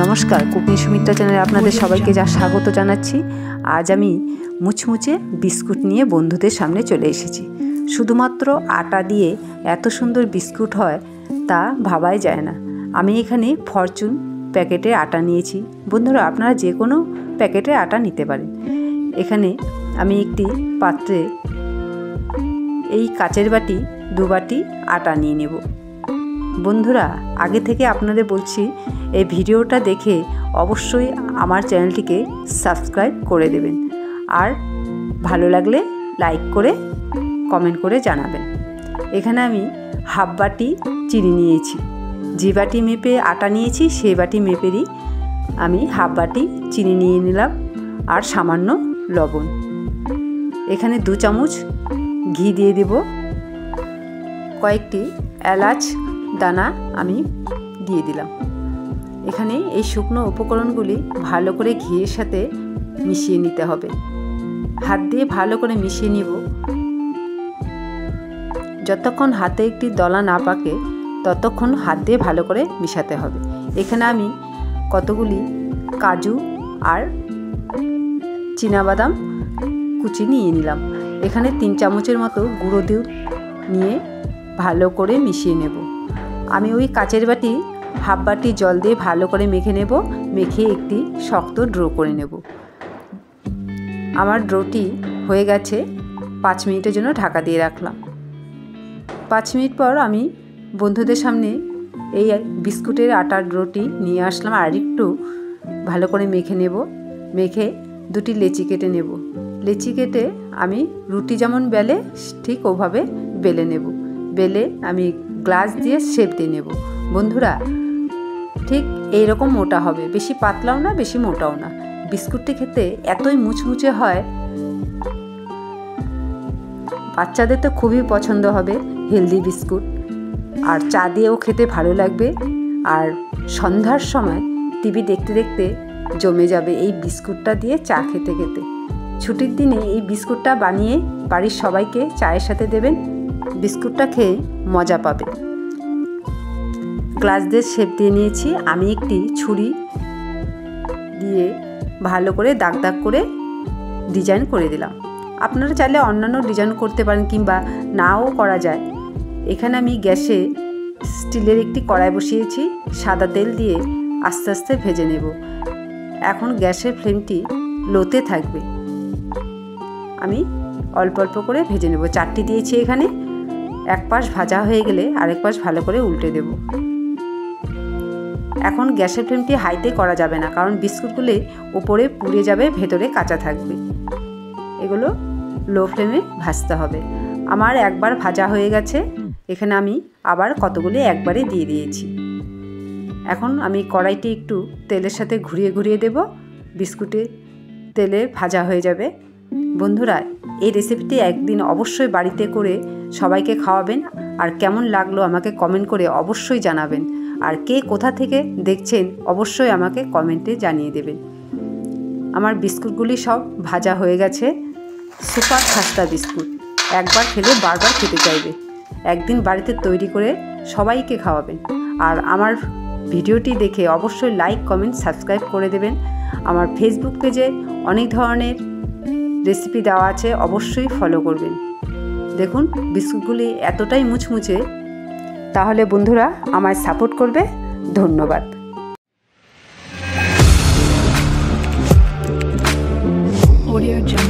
নমস্কার, কুকিং সুমিত্রা চ্যানেলে আপনাদের সবাইকে স্বাগত জানাচ্ছি। আজ আমি মুচমুচে বিস্কুট নিয়ে বন্ধুদের সামনে চলে এসেছি। শুধুমাত্র আটা দিয়ে এত সুন্দর বিস্কুট হয় তা ভাবাই যায় না। আমি এখানে ফরচুন প্যাকেটের আটা নিয়েছি। বন্ধুরা, আপনারা যে কোনো প্যাকেটের আটা নিতে পারেন। এখানে আমি একটি পাত্রে এই কাচের বাটি 2 বাটি আটা নিয়ে নেব। বন্ধুরা, আগে থেকে আপনাদের বলছি, এই ভিডিওটা দেখে অবশ্যই আমার চ্যানেলটিকে সাবস্ক্রাইব করে দেবেন, আর ভালো লাগলে লাইক করে কমেন্ট করে জানাবেন। এখানে আমি হাফ বাটি চিনি নিয়েছি। যে বাটি মেপে আটা নিয়েছি সেই বাটি মেপেরই আমি হাফ বাটি চিনি নিয়ে নিলাম, আর সামান্য লবণ। এখানে 2 চামচ ঘি দিয়ে দেব। কয়েকটি এলাচ দানা আমি দিয়ে দিলাম। এখানে এই শুকনো উপকরণগুলি ভালো করে ঘিয়ের সাথে মিশিয়ে নিতে হবে। হাত দিয়ে ভালো করে মিশিয়ে নিব। যতক্ষণ হাতে একটি দলা না পাকে ততক্ষণ হাত দিয়ে ভালো করে মিশাতে হবে। এখানে আমি কতগুলি কাজু আর চীনাবাদাম কুচি নিয়ে নিলাম। এখানে 3 চামচের মতো গুঁড়ো দুধ নিয়ে ভালো করে মিশিয়ে নেব। আমি ওই কাচের বাটি হাফ বাটি জল দিয়ে ভালো করে মেখে নেব। মেখে একটি শক্ত ড্রো করে নেব। আমার ড্রোটি হয়ে গেছে। 5 মিনিটের জন্য ঢাকা দিয়ে রাখলাম। 5 মিনিট পর আমি বন্ধুদের সামনে এই বিস্কুটের আটার ড্রোটি নিয়ে আসলাম। আর একটু ভালো করে মেখে নেব। মেখে 2টি লেচি কেটে নেব। লেচি কেটে আমি রুটি যেমন বেলে ঠিক ওভাবে বেলে নেব। বেলে আমি গ্লাস দিয়ে শেপ দিয়ে নেব। বন্ধুরা, ঠিক এইরকম মোটা হবে, বেশি পাতলাও না বেশি মোটাও না। বিস্কুটটি খেতে এতই মুচমুচে হয়, বাচ্চাদের তো খুবই পছন্দ হবে। হেলদি বিস্কুট, আর চা দিয়েও খেতে ভালো লাগবে। আর সন্ধ্যার সময় টিভি দেখতে দেখতে জমে যাবে এই বিস্কুটটা দিয়ে চা খেতে খেতে। ছুটির দিনে এই বিস্কুটটা বানিয়ে বাড়ির সবাইকে চায়ের সাথে দেবেন। বিস্কুটটা খেয়ে মজা পাবে। গ্লাস দিয়ে শেপ দিয়ে নিয়েছি। আমি একটি ছুরি দিয়ে ভালো করে দাগ দাগ করে ডিজাইন করে দিলাম। আপনারা চাইলে অন্যান্য ডিজাইন করতে পারেন, কিংবা নাও করা যায়। এখানে আমি গ্যাসে স্টিলের একটি কড়াই বসিয়েছি। সাদা তেল দিয়ে আস্তে আস্তে ভেজে নেব। এখন গ্যাসের ফ্লেমটি লোতে থাকবে। আমি অল্প অল্প করে ভেজে নেব। 4টি দিয়েছি এখানে। এক পাশ ভাজা হয়ে গেলে আরেক পাশ ভালো করে উল্টে দেব। এখন গ্যাসের ফ্লেমটি হাইতে করা যাবে না, কারণ বিস্কুটগুলি উপরে পুড়ে যাবে, ভেতরে কাঁচা থাকবে। এগুলো লো ফ্লেমে ভাজতে হবে। আমার একবার ভাজা হয়ে গেছে। এখানে আমি আবার কতগুলি একবারে দিয়ে দিয়েছি। এখন আমি কড়াইটি একটু তেলের সাথে ঘুরিয়ে ঘুরিয়ে দেব। বিস্কুটে তেলে ভাজা হয়ে যাবে। বন্ধুরা, এই রেসিপিটি একদিন অবশ্যই বাড়িতে করে সবাইকে খাওয়াবেন। আর কেমন লাগলো আমাকে কমেন্ট করে অবশ্যই জানাবেন। আর কে কোথা থেকে দেখছেন অবশ্যই আমাকে কমেন্টে জানিয়ে দেবেন। আমার বিস্কুটগুলি সব ভাজা হয়ে গেছে। সুপার খাস্তা বিস্কুট, একবার খেলে বারবার খেতে চাইবে। একদিন বাড়িতে তৈরি করে সবাইকে খাওয়াবেন। আর আমার ভিডিওটি দেখে অবশ্যই লাইক কমেন্ট সাবস্ক্রাইব করে দেবেন। আমার ফেসবুক পেজে অনেক ধরনের রেসিপি দেওয়া আছে, অবশ্যই ফলো করবেন। দেখুন বিস্কুটগুলি এতটাই মুচমুচে। তাহলে বন্ধুরা আমায় সাপোর্ট করবে। ধন্যবাদ। Audio Jungle.